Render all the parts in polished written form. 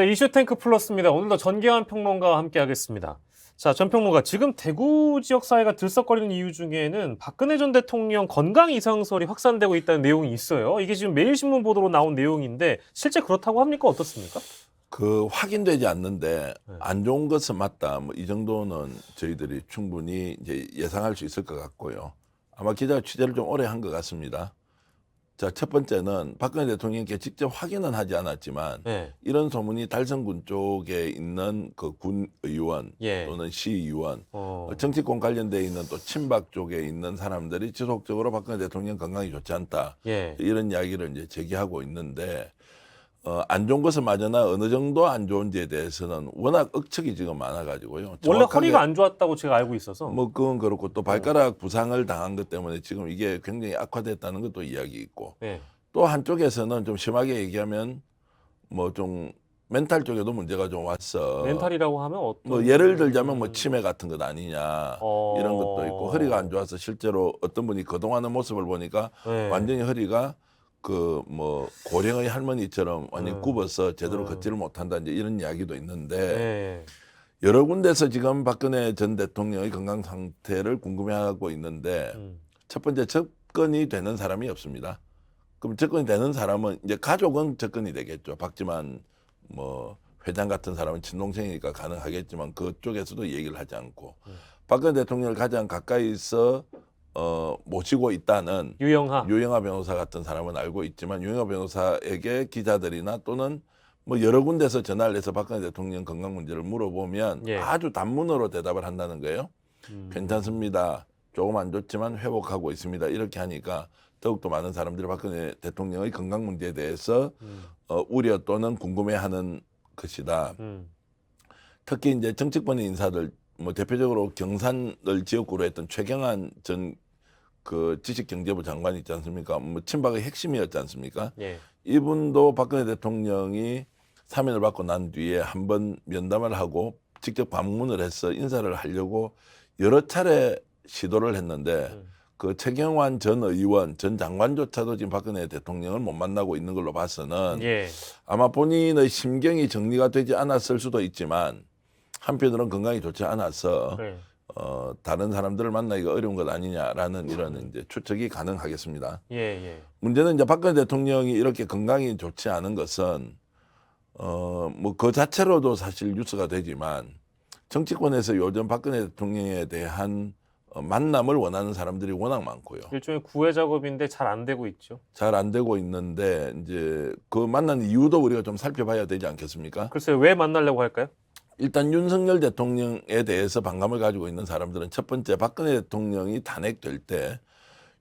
네, 이슈탱크 플러스입니다. 오늘도 전계환 평론가와 함께하겠습니다. 자, 전 평론가, 지금 대구 지역 사회가 들썩거리는 이유 중에는 박근혜 전 대통령 건강 이상설이 확산되고 있다는 내용이 있어요. 이게 지금 매일신문 보도로 나온 내용인데 실제 그렇다고 합니까? 어떻습니까? 확인되지 않는데 안 좋은 것은 맞다. 뭐 이 정도는 저희들이 충분히 이제 예상할 수 있을 것 같고요. 아마 기자가 취재를 좀 오래 한 것 같습니다. 자, 첫 번째는 박근혜 대통령께 직접 확인은 하지 않았지만 네. 이런 소문이 달성군 쪽에 있는 그 군 의원 예. 또는 시의원, 어. 정치권 관련돼 있는 또 친박 쪽에 있는 사람들이 지속적으로 박근혜 대통령 건강이 좋지 않다. 예. 이런 이야기를 이제 제기하고 있는데 안 좋은 것은 맞으나 어느 정도 안 좋은지에 대해서는 워낙 억측이 지금 많아가지고요. 원래 허리가 안 좋았다고 제가 알고 있어서. 뭐 그건 그렇고 또 발가락 부상을 당한 것 때문에 지금 이게 굉장히 악화됐다는 것도 이야기 있고 네. 또 한쪽에서는 좀 심하게 얘기하면 뭐 좀 멘탈 쪽에도 문제가 좀 왔어. 멘탈이라고 하면 어떤? 뭐 예를 들자면 뭐 치매 같은 것 아니냐 이런 것도 있고 어. 허리가 안 좋아서 실제로 어떤 분이 그동안의 모습을 보니까 네. 완전히 허리가 그 뭐 고령의 할머니처럼 완전히 굽어서 제대로 걷지를 못한다 이제 이런 이야기도 있는데 네. 여러 군데서 지금 박근혜 전 대통령의 건강 상태를 궁금해하고 있는데 첫 번째 접근이 되는 사람이 없습니다. 그럼 접근이 되는 사람은 이제 가족은 접근이 되겠죠. 박지만 뭐 회장 같은 사람은 친동생이니까 가능하겠지만 그쪽에서도 얘기를 하지 않고 박근혜 대통령을 가장 가까이서 모시고 있다는 유영하 변호사 같은 사람은 알고 있지만 유영하 변호사에게 기자들이나 또는 뭐 여러 군데서 전화를 해서 박근혜 대통령 건강 문제를 물어보면 예. 아주 단문으로 대답을 한다는 거예요. 괜찮습니다. 조금 안 좋지만 회복하고 있습니다. 이렇게 하니까 더욱더 많은 사람들이 박근혜 대통령의 건강 문제에 대해서 우려 또는 궁금해하는 것이다. 특히 이제 정치권의 인사들 뭐 대표적으로 경산을 지역구로 했던 최경환 전 그 지식경제부 장관 있지 않습니까? 뭐 친박의 핵심이었지 않습니까? 예. 이분도 박근혜 대통령이 사면을 받고 난 뒤에 한번 면담을 하고 직접 방문을 해서 인사를 하려고 여러 차례 시도를 했는데 그 최경환 전 의원, 전 장관조차도 지금 박근혜 대통령을 못 만나고 있는 걸로 봐서는 예. 아마 본인의 심경이 정리가 되지 않았을 수도 있지만 한편으로는 건강이 좋지 않아서 네. 다른 사람들을 만나기가 어려운 것 아니냐라는 이런 이제 추측이 가능하겠습니다. 예. 예. 문제는 이제 박근혜 대통령이 이렇게 건강이 좋지 않은 것은 뭐 그 자체로도 사실 뉴스가 되지만 정치권에서 요즘 박근혜 대통령에 대한 만남을 원하는 사람들이 워낙 많고요. 일종의 구애 작업인데 잘 안 되고 있죠. 잘 안 되고 있는데 이제 그 만나는 이유도 우리가 좀 살펴봐야 되지 않겠습니까? 글쎄요, 왜 만나려고 할까요? 일단 윤석열 대통령에 대해서 반감을 가지고 있는 사람들은 첫 번째 박근혜 대통령이 탄핵될 때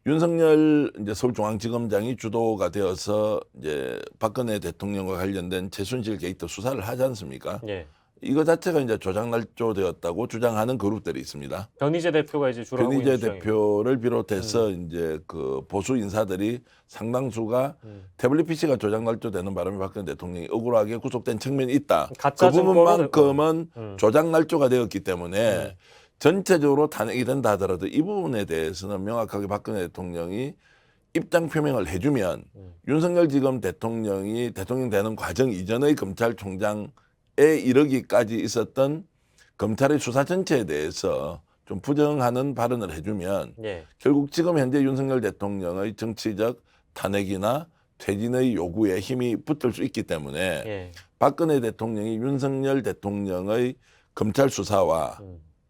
윤석열 이제 서울중앙지검장이 주도가 되어서 이제 박근혜 대통령과 관련된 최순실 게이트 수사를 하지 않습니까? 예. 이거 자체가 이제 조작날조되었다고 주장하는 그룹들이 있습니다. 변희재 대표가 이제 주로 하고 있는 변희재 주장이에요. 대표를 비롯해서 이제 그 보수 인사들이 상당수가 태블릿 PC가 조작날조되는 바람에 박근혜 대통령이 억울하게 구속된 측면이 있다. 가짜 그 부분만큼은 조작날조가 되었기 때문에 전체적으로 탄핵이 된다 하더라도 이 부분에 대해서는 명확하게 박근혜 대통령이 입장 표명을 해주면 윤석열 지금 대통령이 대통령 되는 과정 이전의 검찰총장에 이르기까지 있었던 검찰의 수사 전체에 대해서 좀 부정하는 발언을 해주면 예. 결국 지금 현재 윤석열 대통령의 정치적 탄핵이나 퇴진의 요구에 힘이 붙을 수 있기 때문에 예. 박근혜 대통령이 윤석열 대통령의 검찰 수사와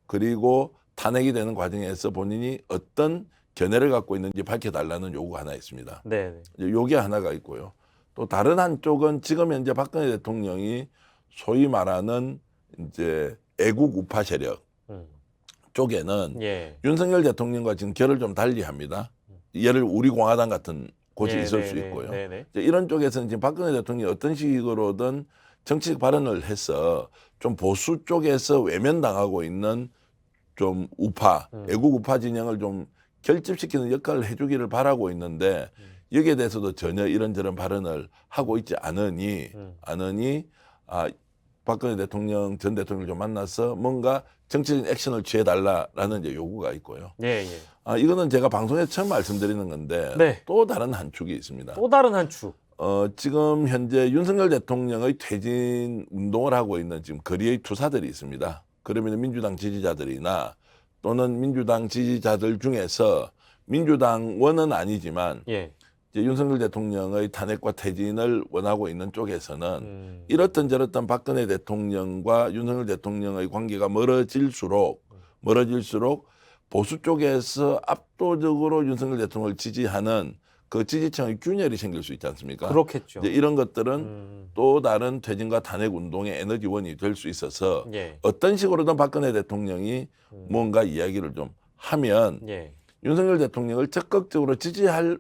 그리고 탄핵이 되는 과정에서 본인이 어떤 견해를 갖고 있는지 밝혀달라는 요구가 하나 있습니다. 네. 요게 하나가 있고요. 또 다른 한쪽은 지금 현재 박근혜 대통령이 소위 말하는 이제 애국 우파 세력 쪽에는 예. 윤석열 대통령과 지금 결을 좀 달리합니다. 예를 우리 공화당 같은 곳이 네, 있을 네, 수 네, 있고요. 네, 네. 이제 이런 쪽에서는 지금 박근혜 대통령이 어떤 식으로든 정치적 발언을 해서 좀 보수 쪽에서 외면당하고 있는 좀 우파, 애국 우파 진영을 좀 결집시키는 역할을 해주기를 바라고 있는데 여기에 대해서도 전혀 이런저런 발언을 하고 있지 않으니 박근혜 대통령 전 대통령을 좀 만나서 뭔가 정치적인 액션을 취해달라라는 이제 요구가 있고요. 예. 이거는 제가 방송에서 처음 말씀드리는 건데 네. 또 다른 한 축이 있습니다. 또 다른 한 축. 지금 현재 윤석열 대통령의 퇴진 운동을 하고 있는 지금 거리의 투사들이 있습니다. 그러면 민주당 지지자들이나 또는 민주당 지지자들 중에서 민주당원은 아니지만 예. 이제 윤석열 대통령의 탄핵과 퇴진을 원하고 있는 쪽에서는 이렇든 저렇든 박근혜 대통령과 윤석열 대통령의 관계가 멀어질수록 보수 쪽에서 압도적으로 윤석열 대통령을 지지하는 그 지지층의 균열이 생길 수 있지 않습니까? 그렇겠죠. 이제 이런 것들은 또 다른 퇴진과 탄핵 운동의 에너지원이 될 수 있어서 예. 어떤 식으로든 박근혜 대통령이 뭔가 이야기를 좀 하면 예. 윤석열 대통령을 적극적으로 지지할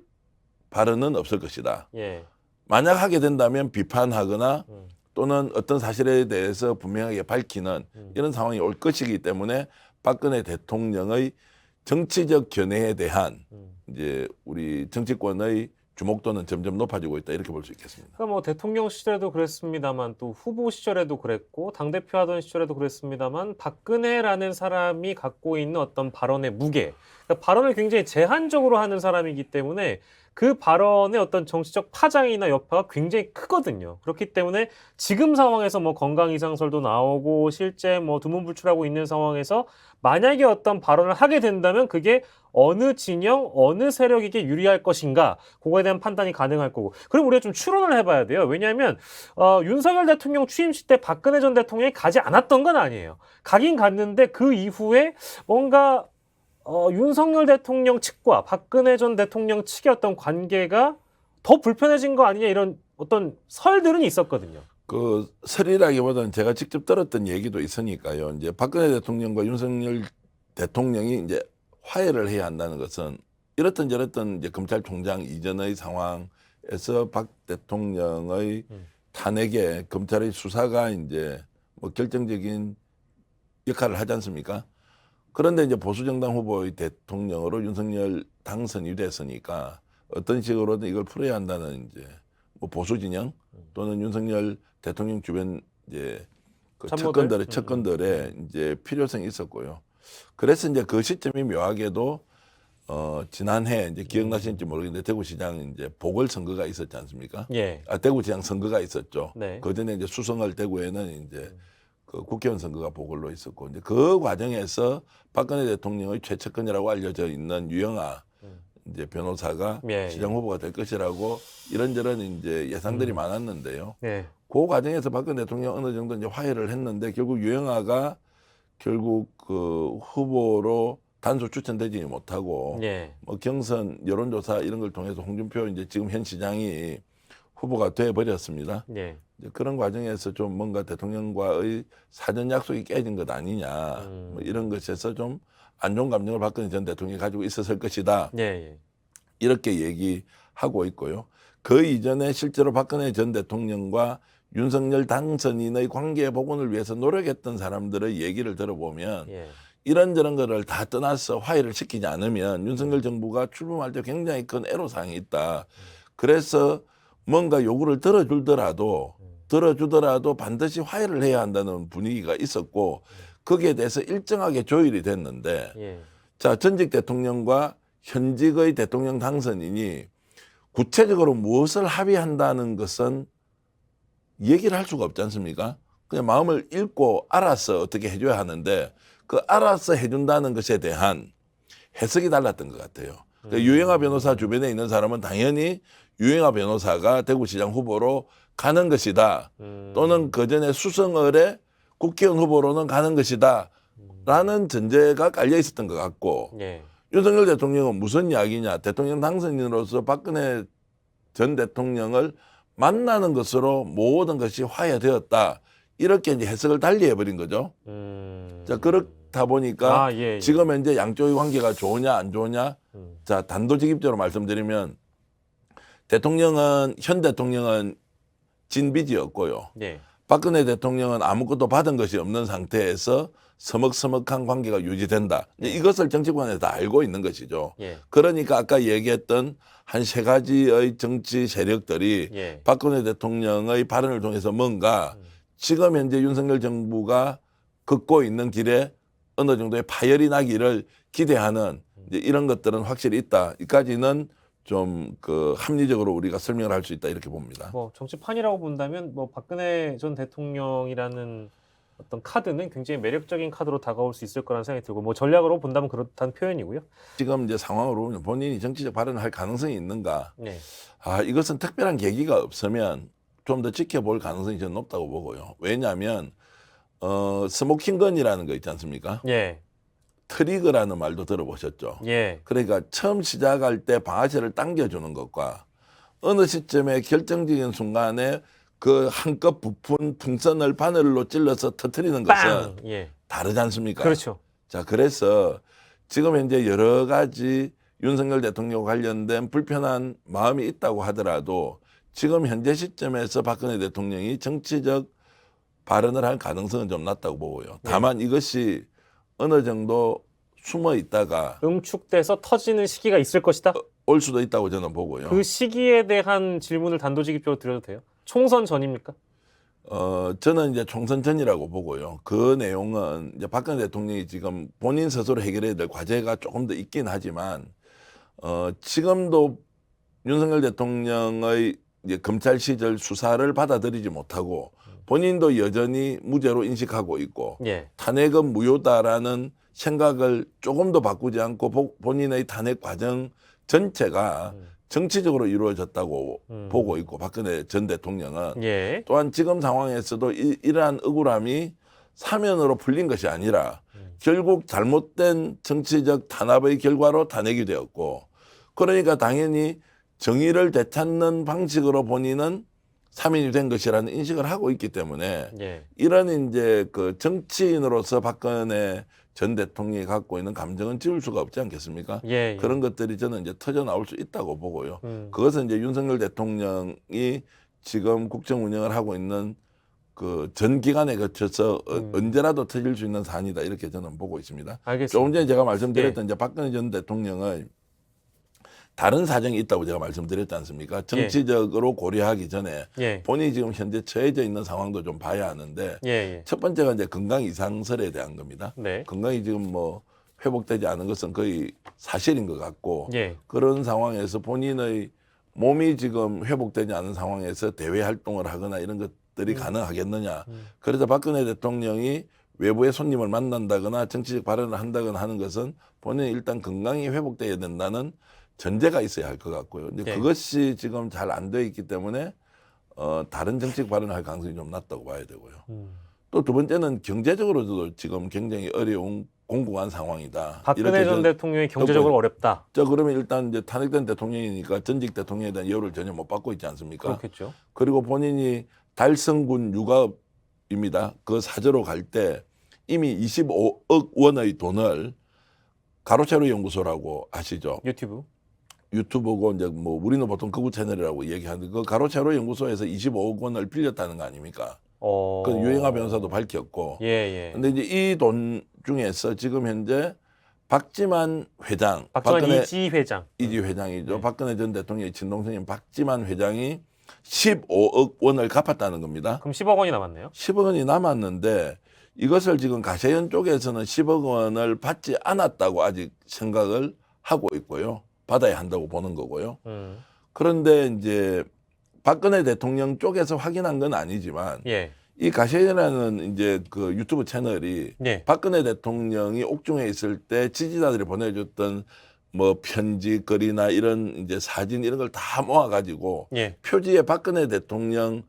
발언은 없을 것이다. 예. 만약 하게 된다면 비판하거나 또는 어떤 사실에 대해서 분명하게 밝히는 이런 상황이 올 것이기 때문에 박근혜 대통령의 정치적 견해에 대한 이제 우리 정치권의 주목도는 점점 높아지고 있다 이렇게 볼 수 있겠습니다. 그러니까 뭐 대통령 시절에도 그랬습니다만 또 후보 시절에도 그랬고 당대표 하던 시절에도 그랬습니다만 박근혜라는 사람이 갖고 있는 어떤 발언의 무게, 그러니까 발언을 굉장히 제한적으로 하는 사람이기 때문에 그 발언의 어떤 정치적 파장이나 여파가 굉장히 크거든요. 그렇기 때문에 지금 상황에서 뭐 건강 이상설도 나오고 실제 뭐 두문불출하고 있는 상황에서 만약에 어떤 발언을 하게 된다면 그게 어느 진영, 어느 세력에게 유리할 것인가, 그거에 대한 판단이 가능할 거고. 그럼 우리가 좀 추론을 해봐야 돼요. 왜냐하면 윤석열 대통령 취임식 때 박근혜 전 대통령이 가지 않았던 건 아니에요. 가긴 갔는데 그 이후에 뭔가 윤석열 대통령 측과 박근혜 전 대통령 측의 어떤 관계가 더 불편해진 거 아니냐 이런 어떤 설들은 있었거든요. 그 설이라기보다는 제가 직접 들었던 얘기도 있으니까요. 이제 박근혜 대통령과 윤석열 대통령이 이제 화해를 해야 한다는 것은 이렇든 저렇든 이제 검찰총장 이전의 상황에서 박 대통령의 탄핵에 검찰의 수사가 이제 뭐 결정적인 역할을 하지 않습니까? 그런데 이제 보수정당 후보의 대통령으로 윤석열 당선이 됐으니까 어떤 식으로든 이걸 풀어야 한다는 이제 뭐 보수 진영 또는 윤석열 대통령 주변 이제 그 측근들의 이제 필요성이 있었고요. 그래서 이제 그 시점이 묘하게도 지난해 이제 기억나시는지 모르겠는데 대구시장 이제 보궐선거가 있었지 않습니까? 예. 대구시장 선거가 있었죠. 네. 그 전에 이제 수성을 대구에는 이제 그 국회의원 선거가 보궐로 있었고 이제 그 과정에서 박근혜 대통령의 최측근이라고 알려져 있는 유영아 이제 변호사가 예, 시장 후보가 될 것이라고 이런저런 이제 예상들이 많았는데요. 예. 그 과정에서 박근혜 대통령 어느 정도 이제 화해를 했는데 결국 유영아가 결국 그 후보로 단수 추천되지 못하고 예. 뭐 경선 여론조사 이런 걸 통해서 홍준표 이제 지금 현 시장이 후보가 돼 버렸습니다. 예. 그런 과정에서 좀 뭔가 대통령과의 사전 약속이 깨진 것 아니냐 뭐 이런 것에서 좀 안 좋은 감정을 박근혜 전 대통령이 가지고 있었을 것이다. 예. 예. 이렇게 얘기하고 있고요. 그 이전에 실제로 박근혜 전 대통령과 윤석열 당선인의 관계 복원을 위해서 노력했던 사람들의 얘기를 들어보면 예. 이런저런 거를 다 떠나서 화해를 시키지 않으면 윤석열 정부가 출범할 때 굉장히 큰 애로사항이 있다. 그래서 뭔가 요구를 들어주더라도 반드시 화해를 해야 한다는 분위기가 있었고 거기에 대해서 일정하게 조율이 됐는데 예. 자, 전직 대통령과 현직의 대통령 당선인이 구체적으로 무엇을 합의한다는 것은 얘기를 할 수가 없지 않습니까? 그냥 마음을 읽고 알아서 어떻게 해줘야 하는데 그 알아서 해준다는 것에 대한 해석이 달랐던 것 같아요. 그러니까 유영아 변호사 주변에 있는 사람은 당연히 유영아 변호사가 대구시장 후보로 가는 것이다. 또는 그 전에 수성을에 국회의원 후보로는 가는 것이다. 라는 전제가 깔려 있었던 것 같고 예. 윤석열 대통령은 무슨 이야기냐. 대통령 당선인으로서 박근혜 전 대통령을 만나는 것으로 모든 것이 화해되었다. 이렇게 이제 해석을 달리 해버린 거죠. 자, 그렇다 보니까 예. 지금 현재 양쪽의 관계가 좋으냐 안 좋으냐. 자, 단도직입적으로 말씀드리면 현 대통령은 진빚이었고요. 예. 박근혜 대통령은 아무것도 받은 것이 없는 상태에서 서먹서먹한 관계가 유지된다. 이것을 정치권에서 다 알고 있는 것이죠. 예. 그러니까 아까 얘기했던 한 세 가지의 정치 세력들이 예. 박근혜 대통령의 발언을 통해서 뭔가 지금 현재 윤석열 정부가 걷고 있는 길에 어느 정도의 파열이 나기를 기대하는 이제 이런 것들은 확실히 있다. 이까지는 좀 그 합리적으로 우리가 설명을 할 수 있다 이렇게 봅니다. 뭐 정치판이라고 본다면 뭐 박근혜 전 대통령이라는 어떤 카드는 굉장히 매력적인 카드로 다가올 수 있을 거라는 생각이 들고 뭐 전략으로 본다면 그렇다는 표현이고요. 지금 이제 상황으로 보면 본인이 정치적 발언을 할 가능성이 있는가? 네. 이것은 특별한 계기가 없으면 좀 더 지켜볼 가능성이 저는 높다고 보고요. 왜냐하면 스모킹건이라는 거 있지 않습니까? 예. 트리거라는 말도 들어보셨죠? 예. 그러니까 처음 시작할 때 방아쇠를 당겨주는 것과 어느 시점에 결정적인 순간에 그 한껏 부푼 풍선을 바늘로 찔러서 터뜨리는 것은 빵! 예. 다르지 않습니까? 그렇죠. 자, 그래서 지금 현재 여러 가지 윤석열 대통령 관련된 불편한 마음이 있다고 하더라도 지금 현재 시점에서 박근혜 대통령이 정치적 발언을 할 가능성은 좀 낮다고 보고요. 다만 이것이 어느 정도 숨어 있다가 응축돼서 터지는 시기가 있을 것이다. 올 수도 있다고 저는 보고요. 그 시기에 대한 질문을 단도직입적으로 드려도 돼요? 총선 전입니까? 저는 이제 총선 전이라고 보고요. 그 내용은 이제 박근혜 대통령이 지금 본인 스스로 해결해야 될 과제가 조금 더 있긴 하지만, 지금도 윤석열 대통령의 이제 검찰 시절 수사를 받아들이지 못하고 본인도 여전히 무죄로 인식하고 있고 예. 탄핵은 무효다라는 생각을 조금 더 바꾸지 않고 본인의 탄핵 과정 전체가 정치적으로 이루어졌다고 보고 있고 박근혜 전 대통령은 예. 또한 지금 상황에서도 이러한 억울함이 사면으로 풀린 것이 아니라 결국 잘못된 정치적 탄압의 결과로 탄핵이 되었고 그러니까 당연히 정의를 되찾는 방식으로 본인은 사면이 된 것이라는 인식을 하고 있기 때문에 예. 이런 이제 그 정치인으로서 박근혜 전 대통령이 갖고 있는 감정은 지울 수가 없지 않겠습니까? 예. 그런 것들이 저는 이제 터져 나올 수 있다고 보고요. 그것은 이제 윤석열 대통령이 지금 국정 운영을 하고 있는 그 전 기간에 거쳐서 언제라도 터질 수 있는 사안이다 이렇게 저는 보고 있습니다. 알겠습니다. 조금 전에 제가 말씀드렸던 이제 박근혜 전 대통령의 다른 사정이 있다고 제가 말씀드렸지 않습니까? 정치적으로 고려하기 전에 예. 본인이 지금 현재 처해져 있는 상황도 좀 봐야 하는데 예. 예. 첫 번째가 이제 건강 이상설에 대한 겁니다. 네. 건강이 지금 뭐 회복되지 않은 것은 거의 사실인 것 같고 예. 그런 상황에서 본인의 몸이 지금 회복되지 않은 상황에서 대외 활동을 하거나 이런 것들이 가능하겠느냐. 그래서 박근혜 대통령이 외부의 손님을 만난다거나 정치적 발언을 한다거나 하는 것은 본인이 일단 건강이 회복돼야 된다는 전제가 있어야 할 것 같고요. 근데 예. 그것이 지금 잘 안 돼 있기 때문에 다른 정치적 발언을 할 가능성이 좀 낮다고 봐야 되고요. 또 두 번째는 경제적으로도 지금 굉장히 어려운 공공한 상황이다. 박근혜 전 대통령이 경제적으로 어렵다. 자, 그러면 일단 이제 탄핵된 대통령이니까 전직 대통령에 대한 예우를 전혀 못 받고 있지 않습니까? 그렇겠죠. 그리고 본인이 달성군 유가입니다. 그 사저로 갈 때 이미 25억 원의 돈을 가로세로 연구소라고 아시죠? 유튜브고 이제 뭐 우리는 보통 극우 채널이라고 얘기하는데 그 가로세로 연구소에서 25억 원을 빌렸다는 거 아닙니까? 그 유영하 변호사도 밝혔고. 예, 예. 근데 이제 이 돈 중에서 지금 현재 박지만 회장, 이지 회장. 이지 회장이죠. 박근혜 전 대통령의 친동생인 박지만 회장이 15억 원을 갚았다는 겁니다. 그럼 10억 원이 남았네요. 10억 원이 남았는데 이것을 지금 가세현 쪽에서는 10억 원을 받지 않았다고 아직 생각을 하고 있고요. 받아야 한다고 보는 거고요. 그런데 이제 박근혜 대통령 쪽에서 확인한 건 아니지만 예. 이 가세현이라는 이제 그 유튜브 채널이 예. 박근혜 대통령이 옥중에 있을 때 지지자들이 보내줬던 뭐 편지 글이나 이런 이제 사진 이런 걸 다 모아가지고 예. 표지에 박근혜 대통령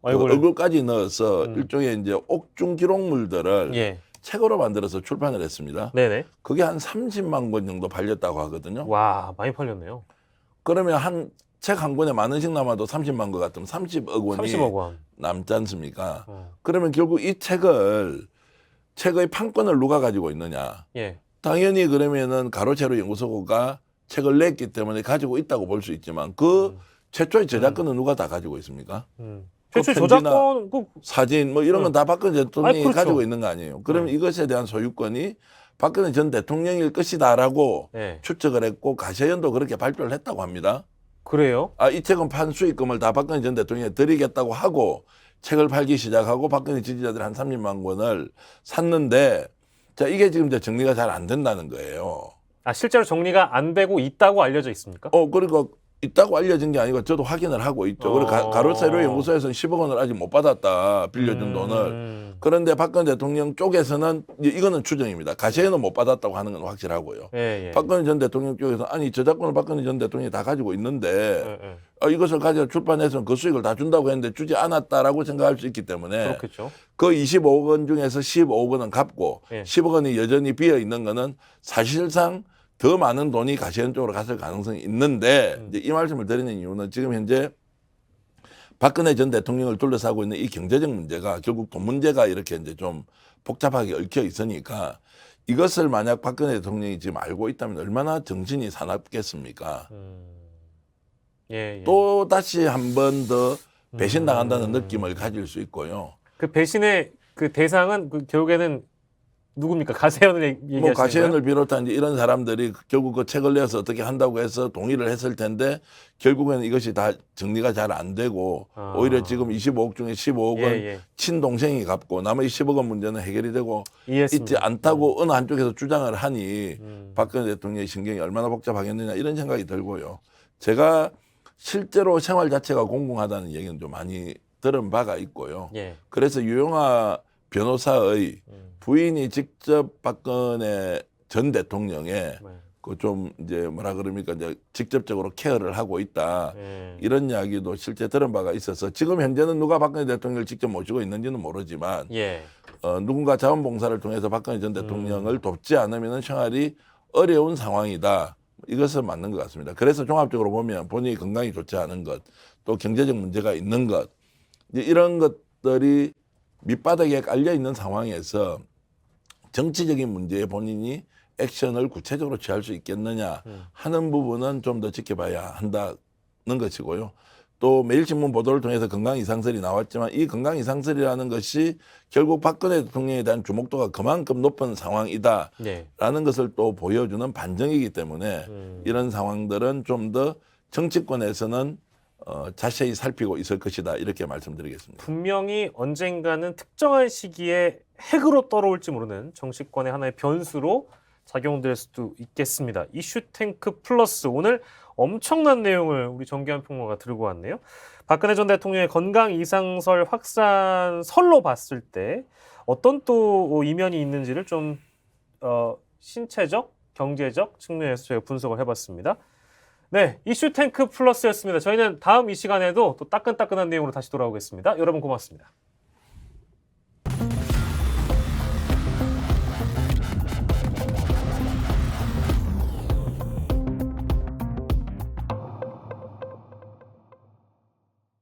얼굴. 얼굴까지 넣어서 일종의 이제 옥중 기록물들을 예. 책으로 만들어서 출판을 했습니다. 네네. 그게 한 30만 권 정도 팔렸다고 하거든요. 와, 많이 팔렸네요. 그러면 한 책 한 권에 만 원씩 남아도 30만 권 같으면 30억 원이 30억 원. 남지 않습니까? 그러면 결국 이 책의 판권을 누가 가지고 있느냐? 예. 당연히 그러면은 가로세로 연구소가 책을 냈기 때문에 가지고 있다고 볼 수 있지만 그 최초의 저작권은 누가 다 가지고 있습니까? 최초의 그 편지나 저작권 사진 뭐 이런 건 다 박근혜 대통령이 그렇죠. 가지고 있는 거 아니에요. 그러면 이것에 대한 소유권이 박근혜 전 대통령일 것이다라고 예. 추측을 했고 가세현도 그렇게 발표를 했다고 합니다. 그래요? 이 책은 판 수익금을 다 박근혜 전 대통령에 드리겠다고 하고 책을 팔기 시작하고 박근혜 지지자들 한 30만 권을 샀는데 자 이게 지금 이제 정리가 잘 안 된다는 거예요. 실제로 정리가 안 되고 있다고 알려져 있습니까? 그리고 있다고 알려진 게 아니고 저도 확인을 하고 있죠. 그리고 가로세로 연구소에서는 10억 원을 아직 못 받았다. 빌려준 돈을. 그런데 박근혜 대통령 쪽에서는 이거는 추정입니다. 가세에는 못 받았다고 하는 건 확실하고요. 예, 예. 박근혜 전 대통령 쪽에서 아니 저작권을 박근혜 전 대통령이 다 가지고 있는데 예. 이것을 가져 출판해서 그 수익을 다 준다고 했는데 주지 않았다라고 생각할 수 있기 때문에 그렇겠죠. 그 25억 원 중에서 15억 원은 갚고 예. 10억 원이 여전히 비어 있는 거는 사실상 더 많은 돈이 가시현 쪽으로 갔을 가능성이 있는데 이제 이 말씀을 드리는 이유는 지금 현재 박근혜 전 대통령을 둘러싸고 있는 이 경제적 문제가 결국 돈 문제가 이렇게 이제 좀 복잡하게 얽혀 있으니까 이것을 만약 박근혜 대통령이 지금 알고 있다면 얼마나 정신이 사납겠습니까? 예, 예. 또 다시 한 번 더 배신당한다는 느낌을 가질 수 있고요. 그 배신의 그 대상은 그 결국에는 누굽니까? 가세현을 얘기하시는 뭐 거예요? 가시현을 비롯한 이제 이런 사람들이 결국 그 책을 내서 어떻게 한다고 해서 동의를 했을 텐데 결국에는 이것이 다 정리가 잘 안 되고 오히려 지금 25억 중에 15억 원 예. 친동생이 갚고 나머지 10억 원 문제는 해결이 되고 이해했습니다. 있지 않다고 어느 한쪽에서 주장을 하니 박근혜 대통령의 신경이 얼마나 복잡하겠느냐 이런 생각이 들고요. 제가 실제로 생활 자체가 공공하다는 얘기는 좀 많이 들은 바가 있고요. 예. 그래서 유영아 변호사의 부인이 직접 박근혜 전 대통령의 그 좀 이제 뭐라 그럽니까 이제 직접적으로 케어를 하고 있다 이런 이야기도 실제 들은 바가 있어서 지금 현재는 누가 박근혜 대통령을 직접 모시고 있는지는 모르지만 예. 누군가 자원봉사를 통해서 박근혜 전 대통령을 돕지 않으면 생활이 어려운 상황이다. 이것은 맞는 것 같습니다. 그래서 종합적으로 보면 본인이 건강이 좋지 않은 것, 또 경제적 문제가 있는 것, 이제 이런 것들이 밑바닥에 깔려 있는 상황에서 정치적인 문제에 본인이 액션을 구체적으로 취할 수 있겠느냐 하는 부분은 좀 더 지켜봐야 한다는 것이고요. 또 매일신문 보도를 통해서 건강 이상설이 나왔지만 이 건강 이상설이라는 것이 결국 박근혜 대통령에 대한 주목도가 그만큼 높은 상황이다라는 것을 또 보여주는 반증이기 때문에 이런 상황들은 좀 더 정치권에서는 자세히 살피고 있을 것이다 이렇게 말씀드리겠습니다. 분명히 언젠가는 특정한 시기에 핵으로 떨어올지 모르는 정치권의 하나의 변수로 작용될 수도 있겠습니다. 이슈탱크 플러스 오늘 엄청난 내용을 우리 정기환 평론가가 들고 왔네요. 박근혜 전 대통령의 건강 이상설 확산설로 봤을 때 어떤 또 이면이 있는지를 좀 신체적, 경제적 측면에서 저희가 분석을 해봤습니다. 네, 이슈탱크 플러스였습니다. 저희는 다음 이 시간에도 또 따끈따끈한 내용으로 다시 돌아오겠습니다. 여러분 고맙습니다.